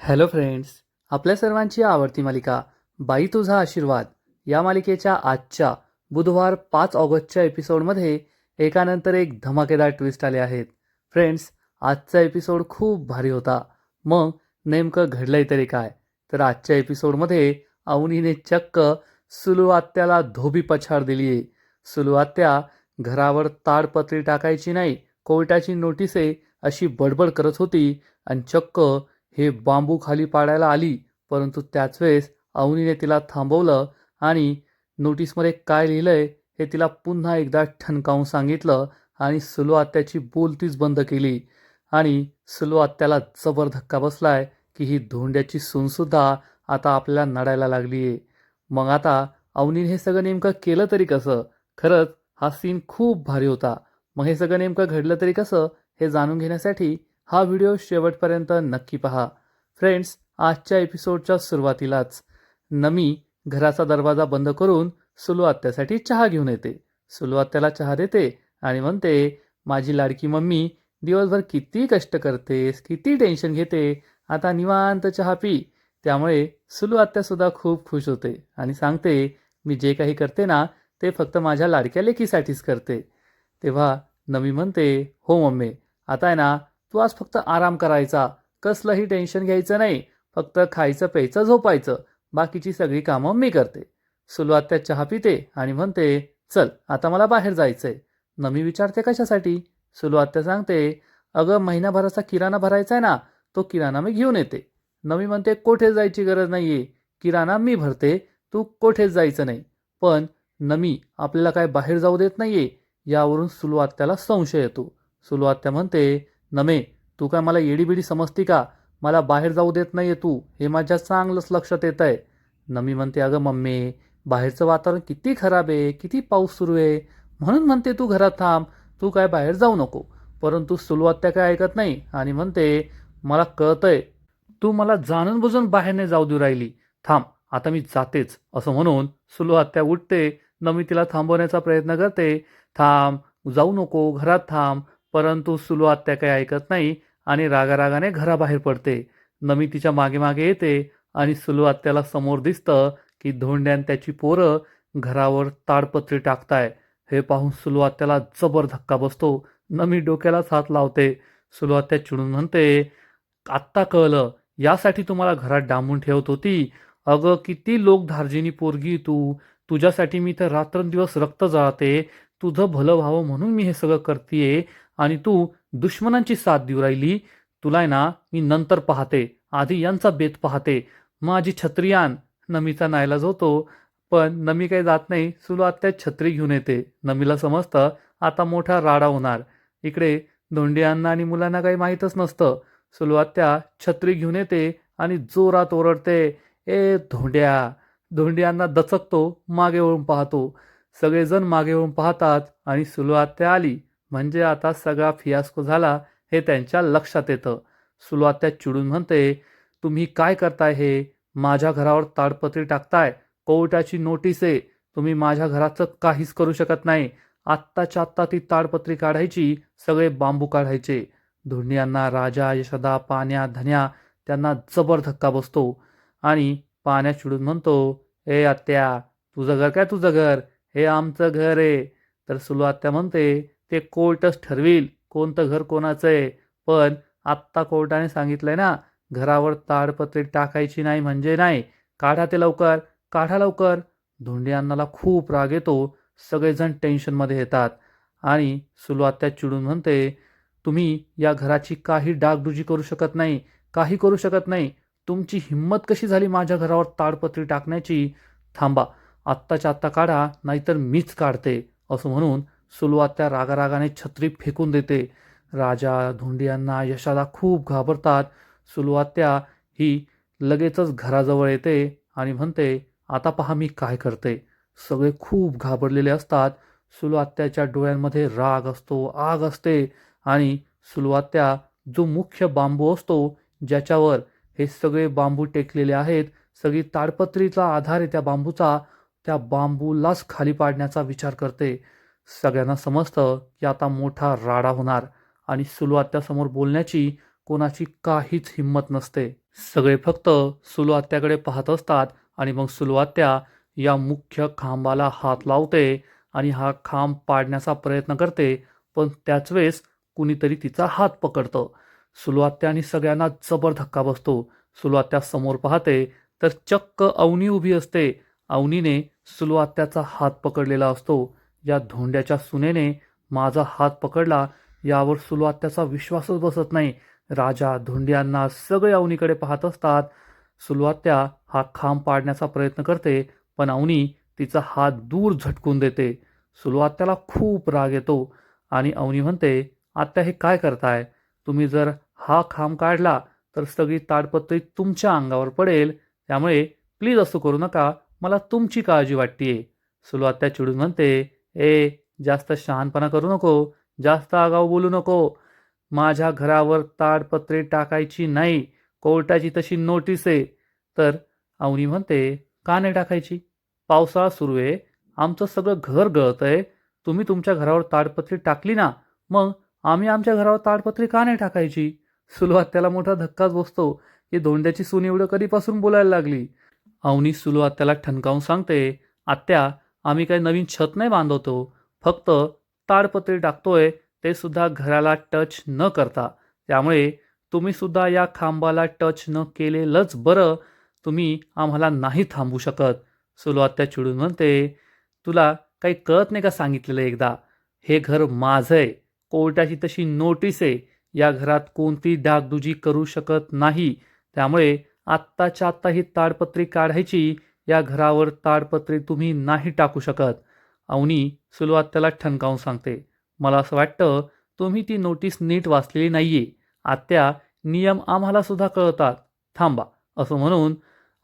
Hello friends, आपल्या सर्वांची आवडती मालिका बाई तुझा आशीर्वाद या मालिकेच्या आजच्या बुधवार 5 ऑगस्टच्या एपिसोडमध्ये एकानंतर एक धमाकेदार ट्विस्ट आले आहेत. फ्रेंड्स, आजचा एपिसोड खूप भारी होता. मग नेमकं घडलंय तरी काय? तर आजच्या एपिसोडमध्ये अवनीने चक्क सुलू आत्याला धोबी पछाड दिली आहे. सुलू आत्या घरावर ताडपत्री टाकायची नाही, कोर्टाची नोटीस आहे अशी बडबड करत होती आणि चक्क हे बांबू खाली पाडायला आली. परंतु त्याच वेळेस अवनीने तिला थांबवलं आणि नोटीसमध्ये काय लिहिलंय हे तिला पुन्हा एकदा ठणकावून सांगितलं आणि सुलू आत्याची बोलतीच बंद केली. आणि सुलू आत्याला जबर धक्का बसलाय की ही धोंड्याची सूनसुद्धा आता आपल्याला नडायला लागली आहे. मग आता अवनीने हे सगळं नेमकं केलं तरी कसं? खरंच हा सीन खूप भारी होता. मग हे सगळं नेमकं घडलं तरी कसं हे जाणून घेण्यासाठी हा व्हिडिओ शेवटपर्यंत नक्की पहा. फ्रेंड्स, आजच्या एपिसोडच्या सुरुवातीलाच नमी घराचा दरवाजा बंद करून सुलू आत्यासाठी चहा घेऊन येते. सुलू आत्याला चहा देते आणि म्हणते, माझी लाडकी मम्मी, दिवसभर किती कष्ट करतेस, किती टेन्शन घेते, आता निवांत चहा पी. त्यामुळे सुलू आत्यासुद्धा खूप खुश होते आणि सांगते, मी जे काही करते ना ते फक्त माझ्या लाडक्या लेकीसाठीच करते. तेव्हा नमी म्हणते, हो मम्मी, आता आहे ना तू आज फक्त आराम करायचा, कसलंही टेन्शन घ्यायचं नाही, फक्त खायचं प्यायचं झोपायचं, बाकीची सगळी कामं मी करते. सुलू आत्या चहा पिते आणि म्हणते, चल आता मला बाहेर जायचंय. नमी विचारते कशासाठी? सुलू आत्या सांगते, अगं महिनाभराचा किराणा भरायचा आहे ना, तो किराणा मी घेऊन येते. नमी म्हणते, कोठे जायची गरज नाहीये, किराणा मी भरते, तू कोठेच जायचं नाही. पण नमी आपल्याला काय बाहेर जाऊ देत नाहीये. यावरून सुलू आत्याला संशय येतो. सुलू आत्या म्हणते, नमे, तू काय मला येडीबिडी समजती का? मला बाहेर जाऊ देत नाहीये तू, हे माझ्या चांगलंच लक्षात येत आहे. नमी म्हणते, अगं मम्मी, बाहेरचं वातावरण किती खराब आहे, किती पाऊस सुरू आहे, म्हणून म्हणते तू घरात थांब, तू काय बाहेर जाऊ नको. परंतु सुलू आत्या काय ऐकत नाही आणि म्हणते, मला कळतंय, तू मला जाणून बुजून बाहेर नाही जाऊ देऊ राहिली, थांब आता मी जातेच. असं म्हणून सुलू आत्या उठते. नमी तिला थांबवण्याचा प्रयत्न करते, थांब, जाऊ नको, घरात थांब. परंतु सुलू आत्या काही ऐकत नाही आणि रागारागाने घराबाहेर पडते. नमी तिच्या मागे मागे येते आणि सुलू आत्याला समोर दिसतं की धोंड्यान त्याची पोरं घरावर ताडपत्री टाकताय. हे पाहून सुलू आत्याला जबर धक्का बसतो. नमी डोक्यालाच हात लावते. सुलू आत्या चिडून म्हणते, आत्ता कळलं, यासाठी तुम्हाला घरात डांबून ठेवत होती. अगं किती लोक धार्जिनी पोरगी तू, तुझ्यासाठी मी तर रात्रंदिवस रक्त जाळते, तुझं भलं व्हावं म्हणून मी हे सगळं करतेय आणि तू दुश्मनांची साथ देऊ राहिली. तुला आहे ना मी नंतर पाहते, आधी यांचा बेत पाहते. माझी छत्री आण. नमीचा नाईलाज होतो, पण नमी काही जात नाही. सुलू आत्या छत्री घेऊन येते. नमीला समजतं आता मोठा राडा होणार. इकडे धोंडियांना आणि मुलांना काही माहीतच नसतं. सुलू आत्या छत्री घेऊन येते आणि जोरात ओरडते, ए धोंड्या. धोंडियांना दचकतो, मागे वळून पाहतो. सगळेजण मागे वळून पाहतात आणि सुलू आत्या आली म्हणजे आता सगळा फियास्को झाला हे त्यांच्या लक्षात येतं. सुलू आत्या चिडून म्हणते, तुम्ही काय करताय हे? माझ्या घरावर ताडपत्री टाकताय, कोर्टाची नोटीस आहे, तुम्ही माझ्या घराचं काहीच करू शकत नाही. आत्ताच्या आत्ता ती ताडपत्री काढायची, सगळे बांबू काढायचे. धोंडियांना राजा, यशोदा, पाण्या, धन्या त्यांना जबर धक्का बसतो आणि पाण्या चिडून म्हणतो, ए आत्या, तुझं घर काय तुझं घर, हे आमचं घर आहे. तर सुलू आत्या म्हणते, ते कोर्टच ठरवील कोणतं घर कोणाचं आहे. पण आत्ता कोर्टाने सांगितलंय ना, घरावर ताडपत्री टाकायची नाही म्हणजे नाही. काढा ते लवकर, काढा लवकर. धोंडियांनाला खूप राग येतो. सगळेजण टेन्शनमध्ये येतात आणि सुलू आत्या चिडून म्हणते, तुम्ही या घराची काही डागडुजी करू शकत नाही, काही करू शकत नाही. तुमची हिंमत कशी झाली माझ्या घरावर ताडपत्री टाकण्याची? थांबा, आत्ताच्या आत्ता काढा, नाहीतर मीच काढते. असं म्हणून सुलू आत्या रागारागाने छत्री फेकून देते. राजा, धोंडियांना, यशोदा खूप घाबरतात. सुलू आत्या ही लगेचच घराजवळ येते आणि म्हणते, आता पहा मी काय करते. सगळे खूप घाबरलेले असतात. सुलू आत्याच्या डोळ्यांमध्ये राग असतो, आग असते आणि सुलू आत्या जो मुख्य बांबू असतो ज्याच्यावर हे सगळे बांबू टेकलेले आहेत, सगळी ताडपत्रीचा आधार आहे त्या बांबूचा, त्या बांबूलाच खाली पाडण्याचा विचार करते. सगळ्यांना समजतं की आता मोठा राडा होणार आणि सुलू आत्यासमोर बोलण्याची कोणाची काहीच हिंमत नसते. सगळे फक्त सुलू आत्याकडे पाहत असतात आणि मग सुलू आत्या या मुख्य खांबाला हात लावते आणि हा खांब पाडण्याचा प्रयत्न करते, पण त्याच वेळेस कुणीतरी तिचा हात पकडतं. सुलू आत्या आणि सगळ्यांना जबर धक्का बसतो. सुलू आत्या समोर पाहते तर चक्क अवनी उभी असते. अवनीने सुलू आत्याचा हात पकडलेला असतो. या धोंड्याच्या सुनेने माझा हात पकडला यावर सुलू आत्याचा विश्वासच बसत नाही. राजा, धोंड्यांना सगळे अवनीकडे पाहत असतात. सुलू आत्या हा खांब पाडण्याचा प्रयत्न करते, पण अवनी तिचा हात दूर झटकून देते. सुलू आत्याला खूप राग येतो आणि अवनी म्हणते, आत्या हे काय करताय? तुम्ही जर हा खांब काढला तर सगळी ताडपत्री तुमच्या अंगावर पडेल, त्यामुळे प्लीज असं करू नका, मला तुमची काळजी वाटतेय. सुलू आत्या चिडून म्हणते, ए, जास्त शहाणपणा करू नको, जास्त आगाऊ बोलू नको. माझ्या घरावर ताडपत्री टाकायची नाही, कोर्टाची तशी नोटीस आहे. तर अवनी म्हणते, का नाही टाकायची? पावसाळा सुरू आहे, आमचं सगळं घर गळतंय, तुम्ही तुमच्या घरावर ताडपत्री टाकली ना, मग आम्ही आमच्या घरावर ताडपत्री का नाही टाकायची? सुलू आत्याला मोठा धक्काच बसतो की धोंड्याची सून एवढं कधीपासून बोलायला लागली. अवनी सुलू आत्याला ठणकावून सांगते, आत्या, आम्ही काही नवीन छत नाही बांधवतो, फक्त ताडपत्री टाकतोय, ते सुद्धा घराला टच न करता. त्यामुळे तुम्ही सुद्धा या खांबाला टच न केलेलंच बरं, तुम्ही आम्हाला नाही थांबू शकत. सुलू आत्या चिडून म्हणते, तुला काही कळत नाही का सांगितलेलं एकदा? हे घर माझं आहे, कोर्टाची तशी नोटीस आहे, या घरात कोणती डागडुजी करू शकत नाही. त्यामुळे आत्ताच्या आत्ता ही ताडपत्री काढायची, या घरावर ताडपत्री तुम्ही नाही टाकू शकत. अवनी सुलू आत्याला ठणकावून सांगते, मला असं वाटतं तुम्ही ती नोटीस नीट वाचलेली नाहीये. आत्या, नियम आम्हाला सुद्धा कळतात, थांबा. असं म्हणून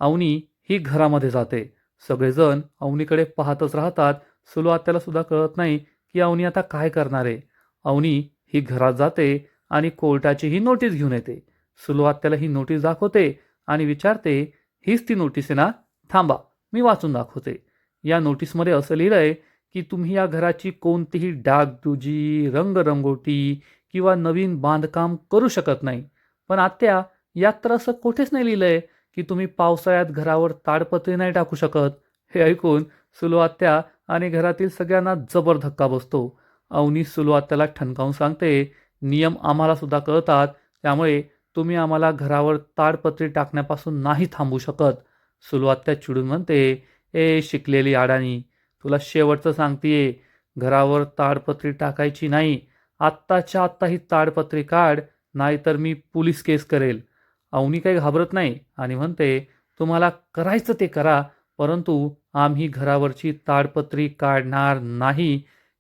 अवनी ही घरामध्ये जाते. सगळेजण अवनीकडे पाहतच राहतात. सुलू आत्याला सुद्धा कळत नाही की अवनी आता काय करणार आहे. अवनी ही घरात जाते आणि कोर्टाची ही नोटीस घेऊन येते. सुलू आत्याला ही नोटीस दाखवते आणि विचारते, हीच ती नोटीस आहे ना? थांबा, मी वाचून दाखवते. या नोटीसमध्ये असं लिहिलंय की तुम्ही या घराची कोणतीही डागडुजी, रंगरंगोटी किंवा नवीन बांधकाम करू शकत नाही. पण आत्या, यात तर असं कुठेच नाही लिहिलंय की तुम्ही पावसाळ्यात घरावर ताडपत्री नाही टाकू शकत. हे ऐकून सुलू आत्या आणि घरातील सगळ्यांना जबर धक्का बसतो. अवनी सुलू आत्याला ठणकावून सांगते, नियम आम्हाला सुद्धा कळतात, त्यामुळे तुम्ही आम्हाला घरावर ताडपत्री टाकण्यापासून नाही थांबू शकत. सुलू आत्या चिडून म्हणते, ए शिकलेली अडाणी, तुला शेवटचं सांगतेय, घरावर ताडपत्री टाकायची नाही. आत्ताच्या आत्ता ही ताडपत्री काढ, नाहीतर मी पोलीस केस करेल. अवनी काही घाबरत नाही आणि म्हणते, तुम्हाला करायचं ते करा, परंतु आम्ही घरावरची ताडपत्री काढणार नाही.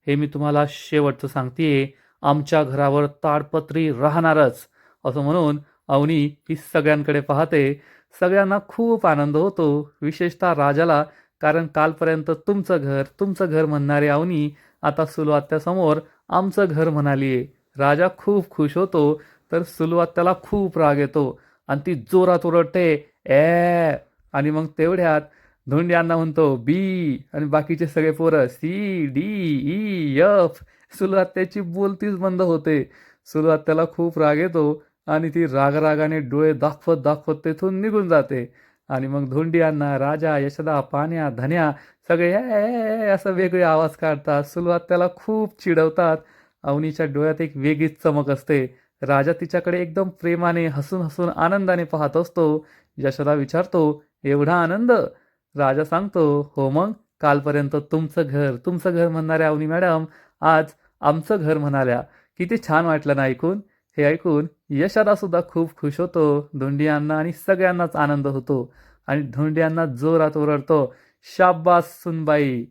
हे मी तुम्हाला शेवटचं सांगतेय, आमच्या घरावर ताडपत्री राहणारच. असं म्हणून अवनी ही सगळ्यांकडे पाहते. सगळ्यांना खूप आनंद होतो, विशेषतः राजाला, कारण कालपर्यंत तुमचं घर म्हणणारे अवनी आता सुलू आत्यासमोर आमचं घर म्हणालीये. राजा खूप खुश होतो, तर सुलू आत्याला खूप राग येतो आणि ती जोरात ओरडते, ए. आणि मग तेवढ्यात धोंड्यांना म्हणतो बी आणि बाकीचे सगळे पोरं C D E F. Sulu आत्याची बोलतीच बंद होते. सुलू आत्याला खूप राग येतो आणि ती रागाने डोळे दाखवत दाखवत तेथून निघून जाते. आणि मग धोंडियांना, राजा, यशोदा, पाण्या, धन्या सगळे असं वेगळे आवाज काढतात. सुलू आत्याला खूप चिडवतात. अवनीच्या डोळ्यात एक वेगळीच चमक असते. राजा तिच्याकडे एकदम प्रेमाने हसून हसून आनंदाने पाहत असतो. यशोदा विचारतो, एवढा आनंद? राजा सांगतो, हो मग, कालपर्यंत तुमचं घर म्हणणाऱ्या अवनी मॅडम आज आमचं घर म्हणाल्या. किती छान वाटलं ना ऐकून? हे ऐकून यशोदा सुद्धा खूप खुश होतो. धोंडियांना आणि सगळ्यांनाच आनंद होतो आणि धोंडियांना जोरात ओरडतो, शाब्बास सुनबाई.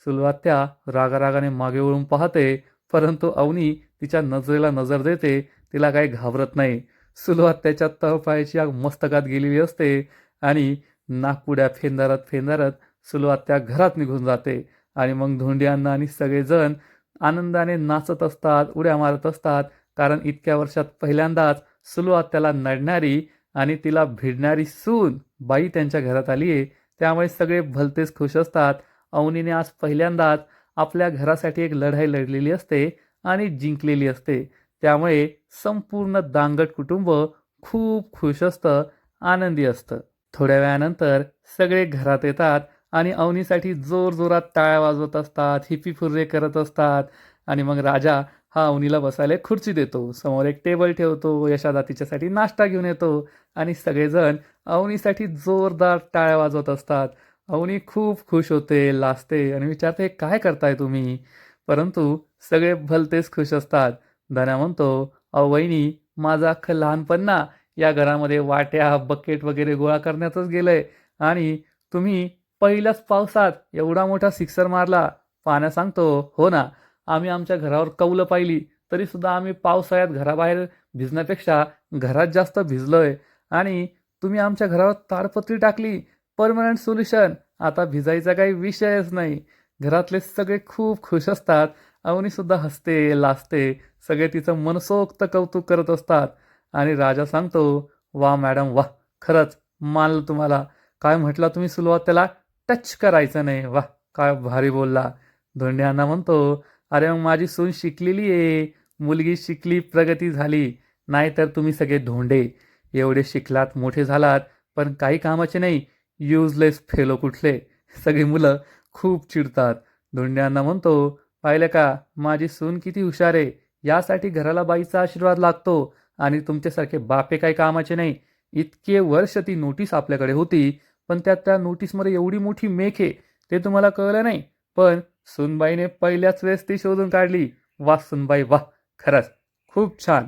सुलू आत्या रागाने मागे वळून पाहते, परंतु अवनी तिच्या नजरेला नजर देते. तिला काही घाबरत नाही. सुलू आत्याच्या तळपायाची आग मस्तकात गेलेली असते आणि नाकपुड्या फेंदारत सुलू आत्या घरात निघून जाते. आणि मग धोंडियांना आणि सगळेजण आनंदाने नाचत असतात, उड्या मारत असतात, कारण इतक्या वर्षात पहिल्यांदाच सुलू आत्याला नडणारी आणि तिला भिडणारी सून बाई त्यांच्या घरात आली आहे. त्यामुळे सगळे भलतेच खुश असतात. अवनीने आज पहिल्यांदाच आपल्या घरासाठी एक लढाई लढलेली असते आणि जिंकलेली असते. त्यामुळे संपूर्ण दांगट कुटुंब खूप खुश असतं, आनंदी असतं. थोड्या वेळानंतर सगळे घरात येतात आणि अवनीसाठी जोरजोरात टाळ्या वाजवत असतात, हिप्पी फुर्रे करत असतात. आणि मग राजा हा अवनीला बसायला एक खुर्ची देतो, समोर एक टेबल ठेवतो, यशादा तिच्यासाठी नाश्ता घेऊन येतो आणि सगळेजण अवनीसाठी जोरदार टाळ्या वाजवत असतात. अवनी खूप खुश होते, लाजते आणि विचारते, काय करताय तुम्ही? परंतु सगळे भलतेच खुश असतात. धन्या म्हणतो, अहो वहिनी, माझं अख्खं लहानपण ना या घरामध्ये वाट्या, बकेट वगैरे गोळा करण्यातच गेलंय आणि तुम्ही पहिल्याच पावसात एवढा मोठा सिक्सर मारला. पाण्या सांगतो, हो ना, आम्ही आमच्या घरावर कौलं पाहिली तरीसुद्धा आम्ही पावसाळ्यात घराबाहेर भिजण्यापेक्षा घरात जास्त भिजलोय आणि तुम्ही आमच्या घरावर ताडपत्री टाकली, परमनंट सोल्युशन. आता भिजायचा काही विषयच नाही. घरातले सगळे खूप खुश असतात. अवनीसुद्धा हसते, लाजते. सगळे तिचं मनसोक्त कौतुक करत असतात आणि राजा सांगतो, वा मॅडम वा, खरंच मानलं तुम्हाला. काय म्हटलं तुम्ही सुरुवातीला, टच करायचं नाही. वा, काय भारी बोलला. धोंड्यांना म्हणतो, अरे मग माझी सून शिकलेली आहे, मुलगी शिकली, प्रगती झाली. नाहीतर तुम्ही सगळे धोंडे, एवढे शिकलात, मोठे झालात, पण काही कामाचे नाही, युजलेस फेलो कुठले. सगळी मुलं खूप चिडतात. धोंड्यांना म्हणतो, पाहिलं का माझी सून किती हुशार आहे. यासाठी घराला बाईचा आशीर्वाद लागतो आणि तुमच्यासारखे बापे काही कामाचे नाही. इतके वर्ष ती नोटीस आपल्याकडे होती, पण त्या नोटीसमध्ये एवढी मोठी मेख आहे ते तुम्हाला कळलं नाही. पण सुनबाईने पहिल्याच वेळेस ती शोधून काढली. वा सुनबाई वा, खरंच खूप छान.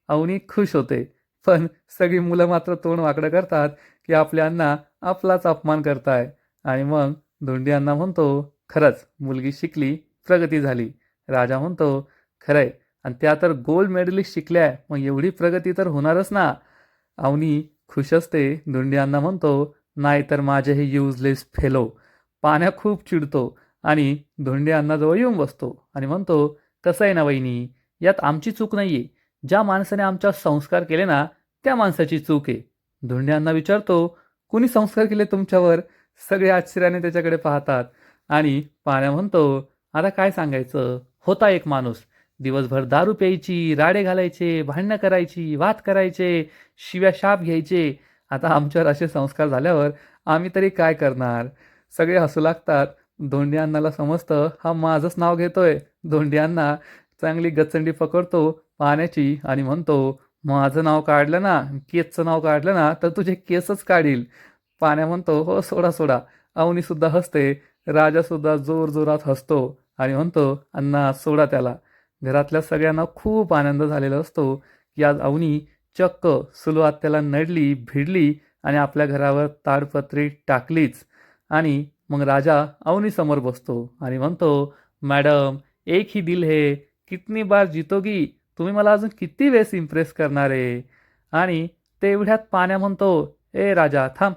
अवनी खुश होते, पण सगळी मुलं मात्र तोंड वाकडं करतात की आपल्यांना आपलाच अपमान करताय. आणि मग धोंडी अण्णा म्हणतो, खरंच मुलगी शिकली, प्रगती झाली. राजा म्हणतो, खरंय, आणि त्या तर गोल्ड मेडलिस्ट शिकल्या, मग एवढी प्रगती तर होणारच ना. अवनी खुश असते. धोंडी अण्णा म्हणतो, नाही तर माझे हे युजलेस फेलो. पाण्या खूप चिडतो आणि धोंडी अण्णाजवळ येऊन बसतो आणि म्हणतो, कसं आहे ना वहिनी, यात आमची चूक नाहीये. ज्या माणसाने आमच्यावर संस्कार केले ना, त्या माणसाची चूक आहे. धोंडी अण्णा विचारतो, कुणी संस्कार केले तुमच्यावर? सगळे आश्चर्याने त्याच्याकडे पाहतात आणि पाण्या म्हणतो, आता काय सांगायचं, होता एक माणूस, दिवसभर दारू प्यायची, राडे घालायचे, भांडणं करायची, वाद करायचे, शिव्या शाप घ्यायचे. आता आमच्यावर असे संस्कार झाल्यावर आम्ही तरी काय करणार? सगळे हसू लागतात. धोंडी अण्णाला समजतं हा माझंच नाव घेतोय. धोंडी अण्णा चांगली गचंडी पकडतो पाण्याची आणि म्हणतो, माझं नाव काढलं ना, केसचं नाव काढलं ना, तर तुझे केसच काढील. पाण्या म्हणतो, हो सोडा सोडा. अवनीसुद्धा हसते. राजासुद्धा जोरजोरात हसतो आणि म्हणतो, अण्णा सोडा त्याला. घरातल्या सगळ्यांना खूप आनंद झालेला असतो की आज अवनी चक्क सुलू-आत्याला नडली, भिडली आणि आपल्या घरावर ताडपत्री टाकलीच. आणि मग राजा अवनीसमोर बसतो आणि म्हणतो, मॅडम, एक ही दिल है, कितनी बार जीतोगी? तुम्ही मला अजून किती वेळेस इम्प्रेस करणार आहे? आणि तेवढ्यात पाण्या म्हणतो, ए राजा थांब,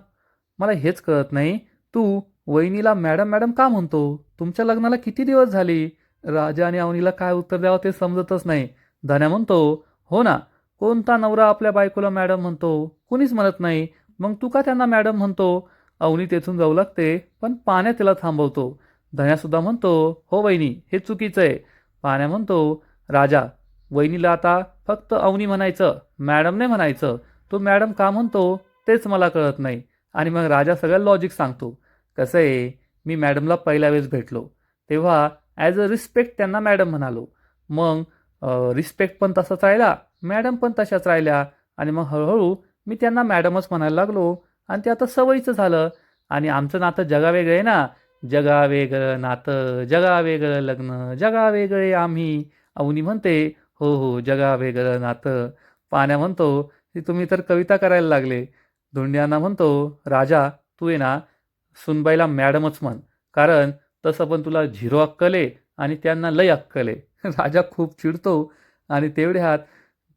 मला हेच कळत नाही, तू वहिनीला मॅडम मॅडम का म्हणतो? तुमच्या लग्नाला किती दिवस झाली? राजा आणि अवनीला काय उत्तर द्यावं ते समजतच नाही. धन्या म्हणतो, हो ना, कोणता नवरा आपल्या बायकोला मॅडम म्हणतो? कुणीच म्हणत नाही. मग तू का त्यांना मॅडम म्हणतो? अवनी तेथून जाऊ लागते, पण पाण्या तिला थांबवतो. धन्यासुद्धा म्हणतो, हो वहिनी, हे चुकीचं आहे. पाण्या म्हणतो, राजा, वहिनीला आता फक्त अवनी म्हणायचं, मॅडम नाही म्हणायचं. तो मॅडम का म्हणतो तेच मला कळत नाही. आणि मग राजा सगळं लॉजिक सांगतो. कसं आहे, मी मॅडमला पहिल्या वेळेस भेटलो तेव्हा ॲज अ रिस्पेक्ट त्यांना मॅडम म्हणालो. मग रिस्पेक्ट पण तसाच राहिला, मॅडम पण तशाच राहिल्या आणि मग हळूहळू मी त्यांना मॅडमच म्हणायला लागलो आणि ते आता सवयीचं झालं. आणि आमचं नातं जगावेगळं आहे ना, जगावेगळं नातं, जगावेगळं लग्न, जगावेगळे आम्ही. अवनी म्हणते, हो हो, जगावेगळं नातं. पाण्या म्हणतो, की तुम्ही तर कविता करायला लागले. धोंडियांना म्हणतो, राजा, तू आहे ना सुनबाईला मॅडमच म्हण, कारण तसं पण तुला झिरो अक्कल आहे आणि त्यांना लय अक्कल आहे. राजा खूप चिडतो आणि तेवढ्यात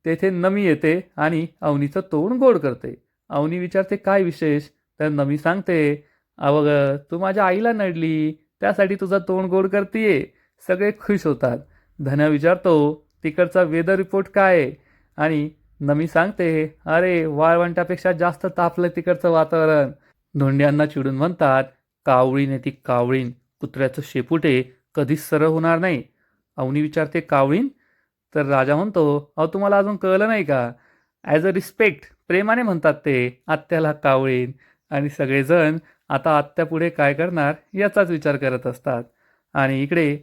तेथे नमी येते आणि अवनीचं तोंड गोड करते. अवनी विचारते, काय विशेष? तर नमी सांगते, अवघ, तू माझ्या आईला नडली, त्यासाठी तुझं तोंड गोड करतीये. सगळे खुश होतात. धन्या विचारतो, तिकडचा वेदर रिपोर्ट काय आहे? आणि नमी सांगते, अरे वाळवंटापेक्षा जास्त तापलं तिकडचं वातावरण. धोंड्यांना चिडून म्हणतात, कावळीने ती कावळीन, कुत्र्याचं शेपूटे कधीच सरळ होणार नाही. अवनी विचारते, कावळीन? तर राजा म्हणतो, अहो तुम्हाला अजून कळलं नाही का? ॲज अ रिस्पेक्ट प्रेमाने म्हणतात ते आत्याला कावळीन. आणि सगळेजण आता आत्यापुढे काय करणार याचाच विचार करत असतात. आणि इकडे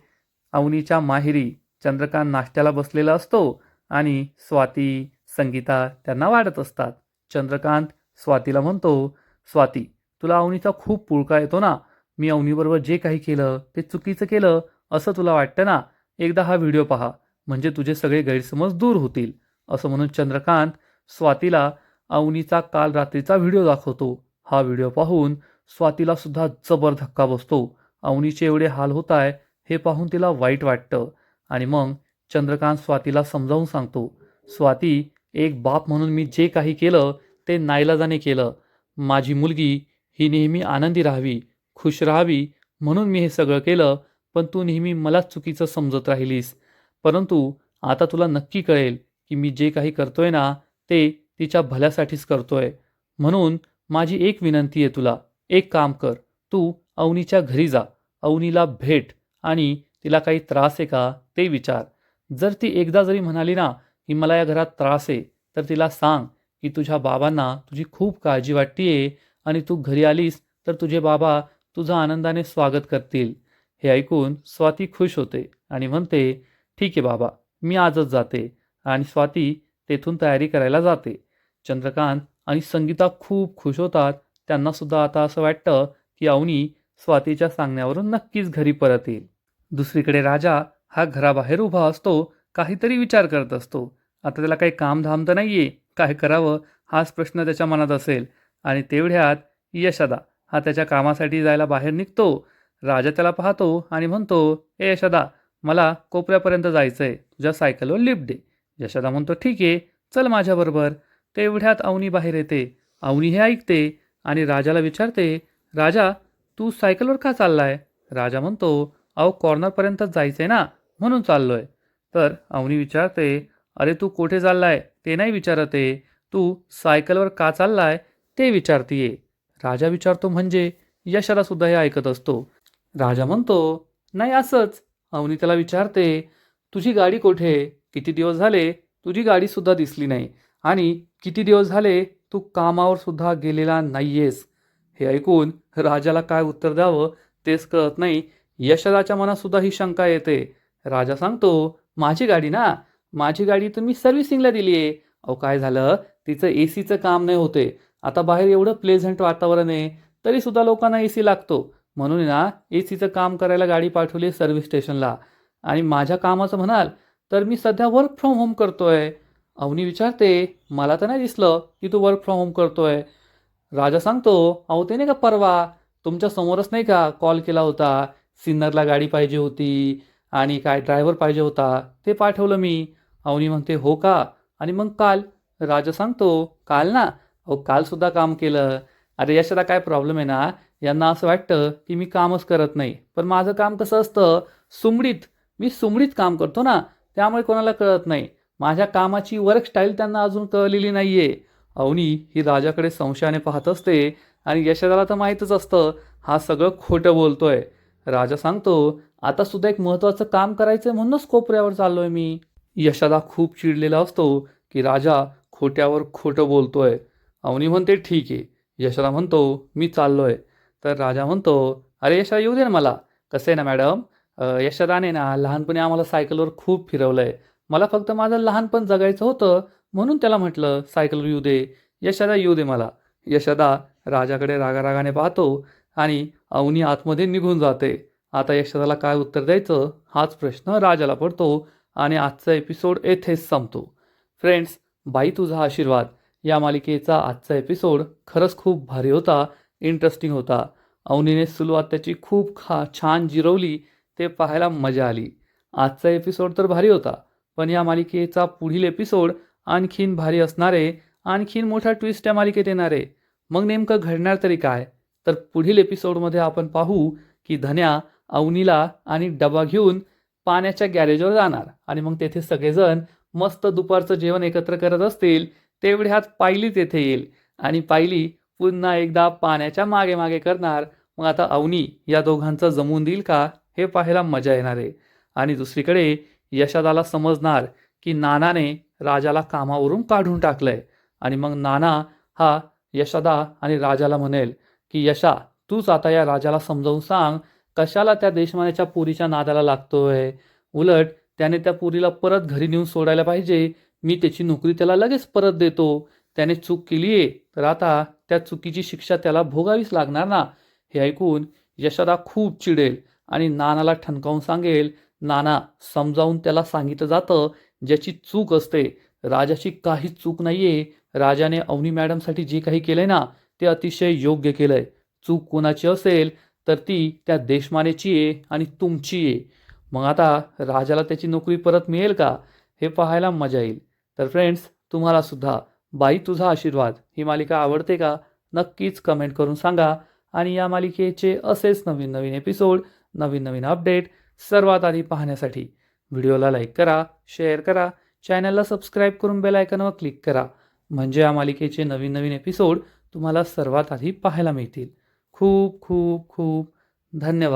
अवनीच्या माहेरी चंद्रकांत नाश्त्याला बसलेला असतो आणि स्वाती, संगीता त्यांना वाढत असतात. चंद्रकांत स्वातीला म्हणतो, स्वाती, तुला अवनीचा खूप पुळका येतो ना? मी अवनीबरोबर जे काही केलं ते चुकीचं केलं असं तुला वाटतं ना? एकदा हा व्हिडिओ पहा, म्हणजे तुझे सगळे गैरसमज दूर होतील. असं म्हणून चंद्रकांत स्वातीला अवनीचा काल रात्रीचा व्हिडिओ दाखवतो. हा व्हिडिओ पाहून स्वातीला सुद्धा जबर धक्का बसतो. अवनीचे एवढे हाल होत आहे हे पाहून तिला वाईट वाटतं. आणि मग चंद्रकांत स्वातीला समजावून सांगतो, स्वाती, एक बाप म्हणून मी जे काही केलं ते नाईलाजाने केलं. माझी मुलगी ही नेहमी आनंदी राहावी, खुश राहावी म्हणून मी हे सगळं केलं. पण तू नेहमी मलाच चुकीचं समजत राहिलीस. परंतु आता तुला नक्की कळेल की मी जे काही करतोय ना ते तिच्या भल्यासाठीच करतोय. म्हणून माझी एक विनंती आहे तुला, एक काम कर, तू अवनीच्या घरी जा, अवनीला भेट आणि तिला काही त्रास आहे का ते विचार. जर ती एकदा जरी म्हणाली ना की मला या घरात त्रास आहे, तर तिला सांग की तुझ्या बाबांना तुझी खूप काळजी वाटतेय आणि तू घरी आलीस तर तुझे बाबा तुझं आनंदाने स्वागत करतील. हे ऐकून स्वाती खुश होते आणि म्हणते, ठीक आहे बाबा, मी आजच जाते. आणि स्वाती तेथून तयारी करायला जाते. चंद्रकांत आणि संगीता खूप खुश होतात. त्यांना सुद्धा आता असं वाटतं की अवनी स्वातीच्या सांगण्यावरून नक्कीच घरी परत येईल. दुसरीकडे राजा हा घराबाहेर उभा असतो, काहीतरी विचार करत असतो. आता त्याला काही कामधाम तर नाहीये, काय करावं हाच प्रश्न त्याच्या मनात असेल. आणि तेवढ्यात यशोदा हा त्याच्या कामासाठी जायला बाहेर निघतो. राजा त्याला पाहतो आणि म्हणतो, ए यशोदा, मला कोपऱ्यापर्यंत जायचंय, तुझ्या सायकलवर लिफ्ट दे. यशोदा म्हणतो, ठीक आहे, चल माझ्याबरोबर. तेवढ्यात अवनी बाहेर येते. अवनी हे ऐकते आणि राजाला विचारते, राजा, तू सायकलवर का चाललाय? राजा म्हणतो, अहो कॉर्नरपर्यंतच जायचंय ना, म्हणून चाललोय. तर अवनी विचारते, अरे तू कुठे चाललाय ते नाही विचारते, तू सायकलवर का चाललाय ते विचारतीये. राजा विचारतो म्हणजे यशाला सुद्धा हे ऐकत असतो. राजा म्हणतो, नाही असंच. अवनी त्याला विचारते, तुझी गाडी कुठे? किती दिवस झाले तुझी गाडी सुद्धा दिसली नाही आणि किती दिवस झाले तू कामावर सुद्धा गेलेला नाहीयेस. हे ऐकून राजाला काय उत्तर द्यावं तेच कळत नाही. यशराच्या मनात सुद्धा ही शंका येते. राजा सांगतो, माझी गाडी ना, माझी गाडी तर मी सर्व्हिसिंगला दिली आहे. अहो काय झालं, तिचं एसीचं काम नाही होते. आता बाहेर एवढं प्लेझंट वातावरण आहे तरी सुद्धा लोकांना एसी लागतो. म्हणून ना एसीचं काम करायला गाडी पाठवली सर्व्हिस स्टेशनला. आणि माझ्या कामाचं म्हणाल तर मी सध्या वर्क फ्रॉम होम करतोय. अवनी विचारते, मला तर नाही दिसलं की तू वर्क फ्रॉम होम करतोय. राजा सांगतो, अहो ते नाही का परवा तुमच्या समोरच नाही का कॉल केला होता, सिन्नरला गाडी पाहिजे होती आणि काय ड्रायव्हर पाहिजे होता, ते पाठवलं मी. अवनी म्हणते, हो का? आणि मग काल? राजा सांगतो, काल ना, अहो कालसुद्धा काम केलं. अरे यशाला काय प्रॉब्लेम आहे ना, यांना असं वाटतं की मी कामच करत नाही. पण माझं काम कसं असतं, सुमडीत, मी सुमडीत काम करतो ना, त्यामुळे कोणाला कळत नाही. माझ्या कामाची वर्क स्टाईल त्यांना अजून कळलेली नाहीये. अवनी ही राजाकडे संशयाने पाहत असते आणि यशोदाला तर माहीतच असतं हा सगळं खोटं बोलतोय. राजा सांगतो, आता सुद्धा एक महत्त्वाचं काम करायचं म्हणूनच कोपऱ्यावर चाललोय मी. यशोदा खूप चिडलेला असतो की राजा खोट्यावर खोटं बोलतोय. अवनी म्हणते, ठीक आहे. यशोदा म्हणतो, मी चाललोय. तर राजा म्हणतो, अरे यशोदा येऊ दे ना मला. कसं आहे ना मॅडम, यशोदाने ना लहानपणी आम्हाला सायकलवर खूप फिरवलंय. मला फक्त माझं लहानपण जगायचं होतं म्हणून त्याला म्हटलं सायकलवर येऊ दे. यशोदा येऊ दे मला. यशोदा राजाकडे रागारागाने पाहतो आणि अवनी आतमध्ये निघून जाते. आता यशोदाला काय उत्तर द्यायचं हाच प्रश्न राजाला पडतो आणि आजचा एपिसोड येथेच संपतो. फ्रेंड्स, बाई तुझा आशीर्वाद या मालिकेचा आजचा एपिसोड खरंच खूप भारी होता, इंटरेस्टिंग होता. अवनीने सुरुवात त्याची खूप छान जिरवली, ते पाहायला मजा आली. आजचा एपिसोड तर भारी होता, पण या मालिकेचा पुढील एपिसोड आणखीन भारी असणारे, आणखीन मोठा ट्विस्ट या मालिकेत येणारे. मग नेमकं घडणार तरी काय? तर पुढील एपिसोडमध्ये आपण पाहू की धन्या अवनीला आणि डबा घेऊन पाण्याच्या गॅरेजवर जाणार आणि मग तेथे सगळेजण मस्त दुपारचं जेवण एकत्र करत असतील. तेवढ्यात पायली तेथे येईल आणि पायली पुन्हा एकदा पाण्याच्या मागे मागे करणार. मग आता अवनी या दोघांचं जमवून देईल का हे पाहायला मजा येणार आहे. आणि दुसरीकडे यशोदाला समजणार की नानाने राजाला कामावरून काढून टाकलंय. आणि मग नाना हा यशोदा आणि राजाला म्हणेल की यशा, तूच आता या राजाला समजावून सांग कशाला त्या देशमानेच्या पोरीच्या नादाला लागतोय. उलट त्याने त्या पोरीला परत घरी नेऊन सोडायला पाहिजे. मी त्याची नोकरी त्याला लगेच परत देतो. त्याने चूक केलीये तर आता त्या चुकीची शिक्षा त्याला भोगावीच लागणार ना. हे ऐकून यशोदा खूप चिडेल आणि नानाला ठणकावून सांगेल, नाना, समजावून त्याला सांगितलं जातं ज्याची चूक असते. राजाची काहीच चूक नाहीये. राजाने अवनी मॅडमसाठी जे काही केलंय ना ते अतिशय योग्य केलंय. चूक कोणाची असेल तर ती त्या देशमानेची आहे आणि तुमची आहे. मग आता राजाला त्याची नोकरी परत मिळेल का हे पाहायला मजा येईल. तर फ्रेंड्स, तुम्हाला सुद्धा बाई तुझा आशीर्वाद ही मालिका आवडते का? नक्कीच कमेंट करून सांगा. आणि या मालिकेचे असेच नवीन नवीन एपिसोड, नवीन नवीन अपडेट सर्वात आधी पाहण्यासाठी व्हिडिओला लाईक करा, शेअर करा, चॅनलला सबस्क्राईब करून बेल आयकॉनवर क्लिक करा. म्हणजे या मालिकेचे नवीन नवीन एपिसोड तुम्हाला सर्वात आधी पाहायला मिळतील. खूप खूप खूप धन्यवाद.